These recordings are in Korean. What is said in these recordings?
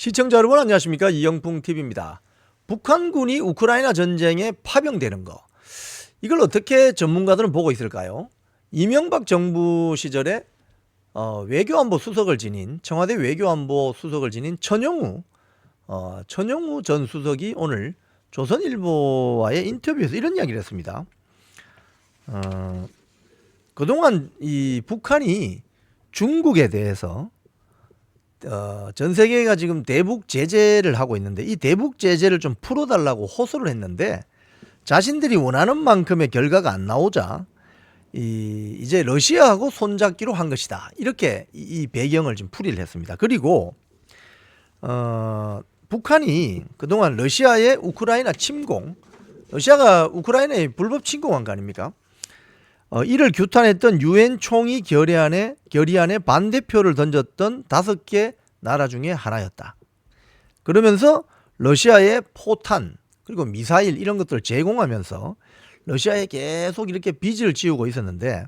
시청자 여러분 안녕하십니까? 이영풍TV입니다. 북한군이 우크라이나 전쟁에 파병되는 거, 이걸 어떻게 전문가들은 보고 있을까요? 이명박 정부 시절에 외교안보 수석을 지닌, 청와대 외교안보 수석을 지닌 천영우 전 수석이 오늘 조선일보와의 인터뷰에서 이런 이야기를 했습니다. 그동안 이 북한이 중국에 대해서 전 세계가 지금 대북 제재를 하고 있는데, 이 대북 제재를 좀 풀어달라고 호소를 했는데 자신들이 원하는 만큼의 결과가 안 나오자 이제 러시아하고 손잡기로 한 것이다, 이렇게 이 배경을 좀 풀이를 했습니다. 그리고 북한이 그동안 러시아의 우크라이나 침공, 러시아가 우크라이나에 불법 침공한 거 아닙니까? 이를 규탄했던 유엔 총회 결의안에 반대표를 던졌던 5개 나라 중에 하나였다. 그러면서 러시아의 포탄 그리고 미사일 이런 것들을 제공하면서 러시아에 계속 이렇게 빚을 지우고 있었는데,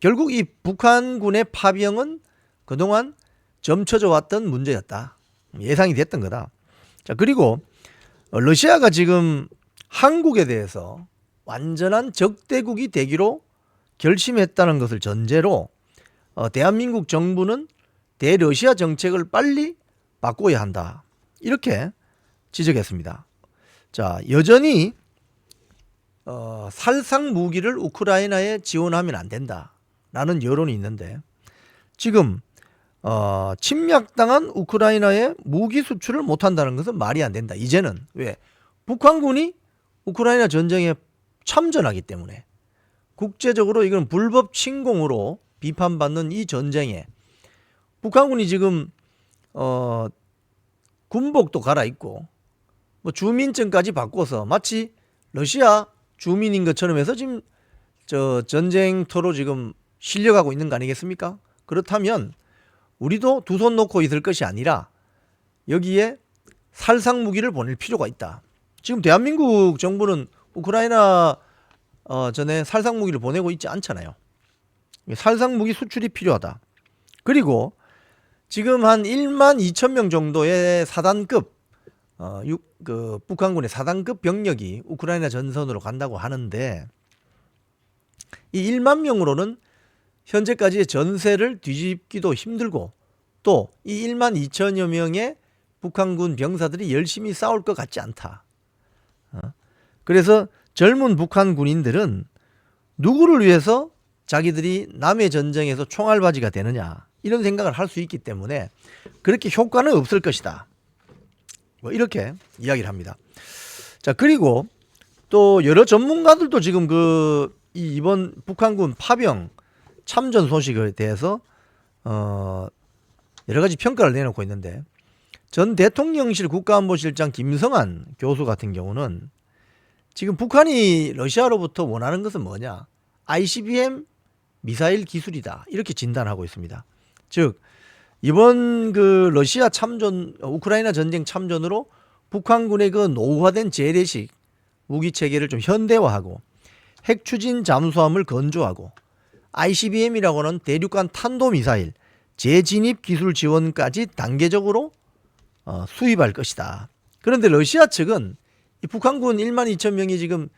결국 이 북한군의 파병은 그동안 점쳐져 왔던 문제였다, 예상이 됐던 거다. 자, 그리고 러시아가 지금 한국에 대해서 완전한 적대국이 되기로 결심했다는 것을 전제로 대한민국 정부는 대러시아 정책을 빨리 바꿔야 한다, 이렇게 지적했습니다. 자, 여전히 살상 무기를 우크라이나에 지원하면 안 된다라는 여론이 있는데, 지금 침략당한 우크라이나에 무기 수출을 못한다는 것은 말이 안 된다. 이제는 왜? 북한군이 우크라이나 전쟁에 참전하기 때문에 국제적으로 이건 불법 침공으로 비판받는 이 전쟁에 북한군이 지금 군복도 갈아입고 뭐 주민증까지 바꿔서 마치 러시아 주민인 것처럼 해서 지금 전쟁터로 지금 실려가고 있는 거 아니겠습니까? 그렇다면 우리도 두 손 놓고 있을 것이 아니라 여기에 살상 무기를 보낼 필요가 있다. 지금 대한민국 정부는 우크라이나 전에 살상 무기를 보내고 있지 않잖아요. 살상 무기 수출이 필요하다. 그리고 지금 한 1만 2천 명 정도의 사단급 북한군의 사단급 병력이 우크라이나 전선으로 간다고 하는데, 이 1만 명으로는 현재까지의 전세를 뒤집기도 힘들고, 또 이 1만 2천여 명의 북한군 병사들이 열심히 싸울 것 같지 않다. 그래서 젊은 북한 군인들은 누구를 위해서 자기들이 남의 전쟁에서 총알바지가 되느냐, 이런 생각을 할 수 있기 때문에 그렇게 효과는 없을 것이다, 뭐 이렇게 이야기를 합니다. 자, 그리고 또 여러 전문가들도 지금 이번 북한군 파병 참전 소식에 대해서 여러 가지 평가를 내놓고 있는데, 전 대통령실 국가안보실장 김성한 교수 같은 경우는 지금 북한이 러시아로부터 원하는 것은 뭐냐? ICBM 미사일 기술이다, 이렇게 진단하고 있습니다. 즉, 이번 러시아 참전, 우크라이나 전쟁 참전으로 북한군의 노후화된 재래식 무기 체계를 좀 현대화하고 핵 추진 잠수함을 건조하고 ICBM이라고 하는 대륙간 탄도 미사일 재진입 기술 지원까지 단계적으로 수입할 것이다. 그런데 러시아 측은 이 북한군 1만 2천 명이 지금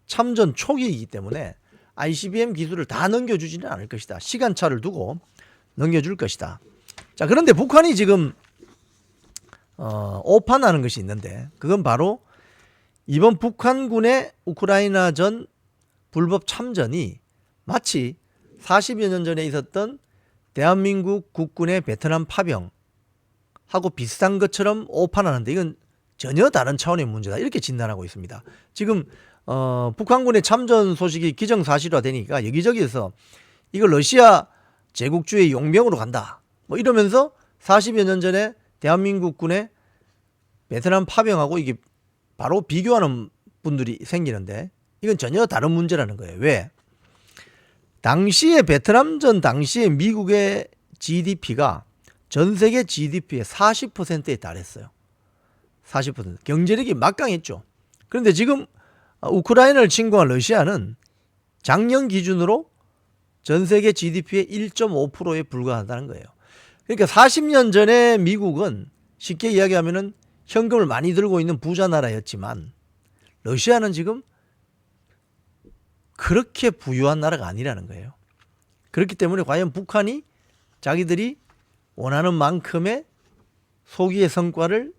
참전 초기이기 때문에 ICBM 기술을 다 넘겨주지는 않을 것이다. 시간차를 두고 넘겨줄 것이다. 자, 그런데 북한이 지금 오판하는 것이 있는데, 그건 바로 이번 북한군의 우크라이나전 불법 참전이 마치 40여 년 전에 있었던 대한민국 국군의 베트남 파병하고 비슷한 것처럼 오판하는데, 이건 전혀 다른 차원의 문제다, 이렇게 진단하고 있습니다. 지금 북한군의 참전 소식이 기정사실화되니까 여기저기에서 이거 러시아 제국주의 용병으로 간다, 뭐 이러면서 40여 년 전에 대한민국 군의 베트남 파병하고 이게 바로 비교하는 분들이 생기는데, 이건 전혀 다른 문제라는 거예요. 왜? 당시에 베트남전 당시에 미국의 GDP가 전 세계 GDP의 40%에 달했어요. 40%. 경제력이 막강했죠. 그런데 지금 우크라이나를 침공한 러시아는 작년 기준으로 전 세계 GDP의 1.5%에 불과하다는 거예요. 그러니까 40년 전에 미국은 쉽게 이야기하면은 현금을 많이 들고 있는 부자 나라였지만 러시아는 지금 그렇게 부유한 나라가 아니라는 거예요. 그렇기 때문에 과연 북한이 자기들이 원하는 만큼의 소기의 성과를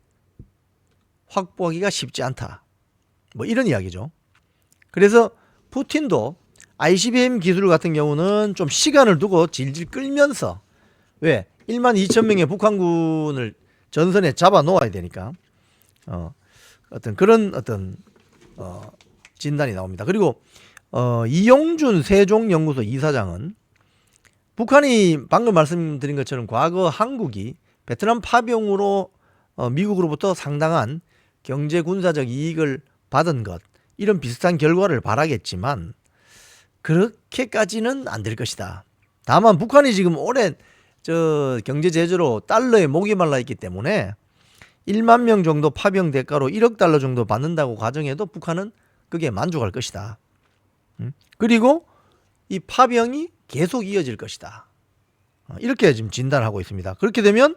확보하기가 쉽지 않다. 뭐 이런 이야기죠. 그래서 푸틴도 ICBM 기술 같은 경우는 좀 시간을 두고 질질 끌면서 왜 1만 2천 명의 북한군을 전선에 잡아 놓아야 되니까 어떤 그런 진단이 나옵니다. 그리고 이용준 세종연구소 이사장은 북한이 방금 말씀드린 것처럼 과거 한국이 베트남 파병으로 미국으로부터 상당한 경제 군사적 이익을 받은 것 이런 비슷한 결과를 바라겠지만 그렇게까지는 안 될 것이다. 다만 북한이 지금 오랜 경제 제재로 달러에 목이 말라 있기 때문에 1만 명 정도 파병 대가로 1억 달러 정도 받는다고 가정해도 북한은 그게 만족할 것이다. 그리고 이 파병이 계속 이어질 것이다. 이렇게 지금 진단하고 있습니다. 그렇게 되면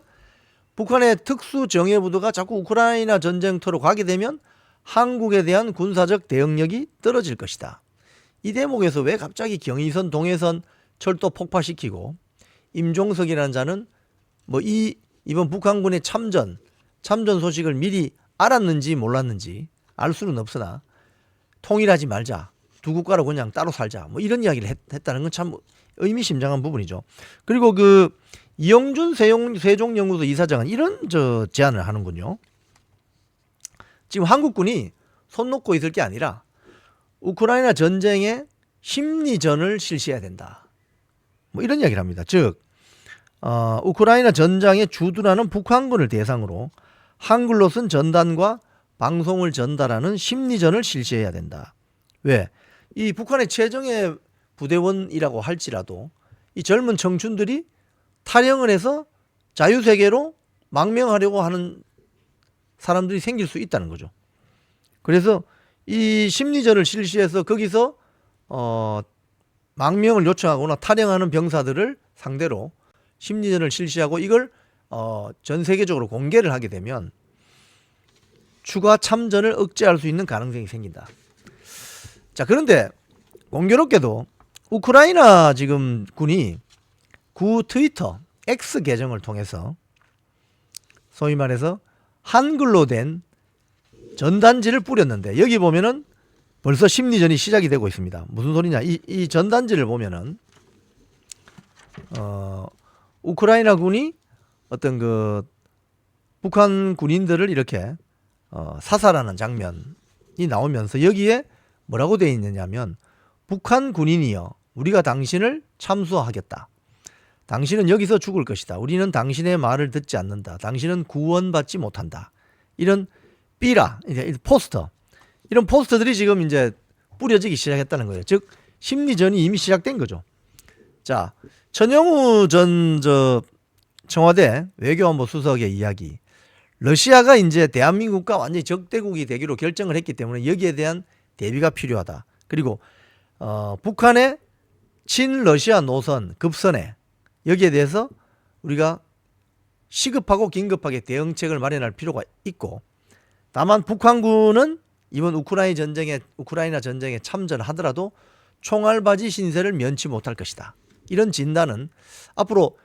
북한의 특수정예부대가 자꾸 우크라이나 전쟁터로 가게 되면 한국에 대한 군사적 대응력이 떨어질 것이다. 이 대목에서 왜 갑자기 경의선, 동해선 철도 폭파시키고 임종석이라는 자는 뭐 이번 북한군의 참전 소식을 미리 알았는지 몰랐는지 알 수는 없으나 통일하지 말자. 두 국가로 그냥 따로 살자. 뭐 이런 이야기를 했다는 건 참 의미심장한 부분이죠. 그리고 그 이용준 세종연구소 이사장은 이런 제안을 하는군요. 지금 한국군이 손 놓고 있을 게 아니라 우크라이나 전쟁에 심리전을 실시해야 된다. 뭐 이런 이야기를 합니다. 즉 우크라이나 전장에 주둔하는 북한군을 대상으로 한글로 쓴 전단과 방송을 전달하는 심리전을 실시해야 된다. 왜? 이 북한의 최정예 부대원이라고 할지라도 이 젊은 청춘들이 탈영을 해서 자유세계로 망명하려고 하는 사람들이 생길 수 있다는 거죠. 그래서 이 심리전을 실시해서 거기서 망명을 요청하거나 탈영하는 병사들을 상대로 심리전을 실시하고 이걸 전 세계적으로 공개를 하게 되면 추가 참전을 억제할 수 있는 가능성이 생긴다. 자, 그런데 공교롭게도 우크라이나 지금 군이 구 트위터 X 계정을 통해서 소위 말해서 한글로 된 전단지를 뿌렸는데 여기 보면은 벌써 심리전이 시작이 되고 있습니다. 무슨 소리냐? 이 전단지를 보면은 우크라이나 군이 어떤 그 북한 군인들을 이렇게 사살하는 장면이 나오면서 여기에 뭐라고 되어 있느냐면 북한 군인이여 우리가 당신을 참수하겠다. 당신은 여기서 죽을 것이다. 우리는 당신의 말을 듣지 않는다. 당신은 구원받지 못한다. 이런 삐라 포스터 이런 포스터들이 지금 이제 뿌려지기 시작했다는 거예요. 즉 심리전이 이미 시작된 거죠. 자, 천영우 전 청와대 외교안보 수석의 이야기. 러시아가 이제 대한민국과 완전히 적대국이 되기로 결정을 했기 때문에 여기에 대한 대비가 필요하다. 그리고 북한의 친러시아 노선 급선에 여기에 대해서 우리가 시급하고 긴급하게 대응책을 마련할 필요가 있고 다만 북한군은 이번 우크라이나 전쟁에 참전하더라도 총알바지 신세를 면치 못할 것이다. 이런 진단은 앞으로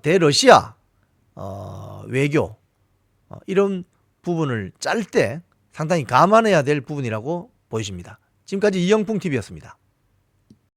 대러시아 외교 이런 부분을 짤 때 상당히 감안해야 될 부분이라고 보여집니다. 지금까지 이영풍 TV였습니다.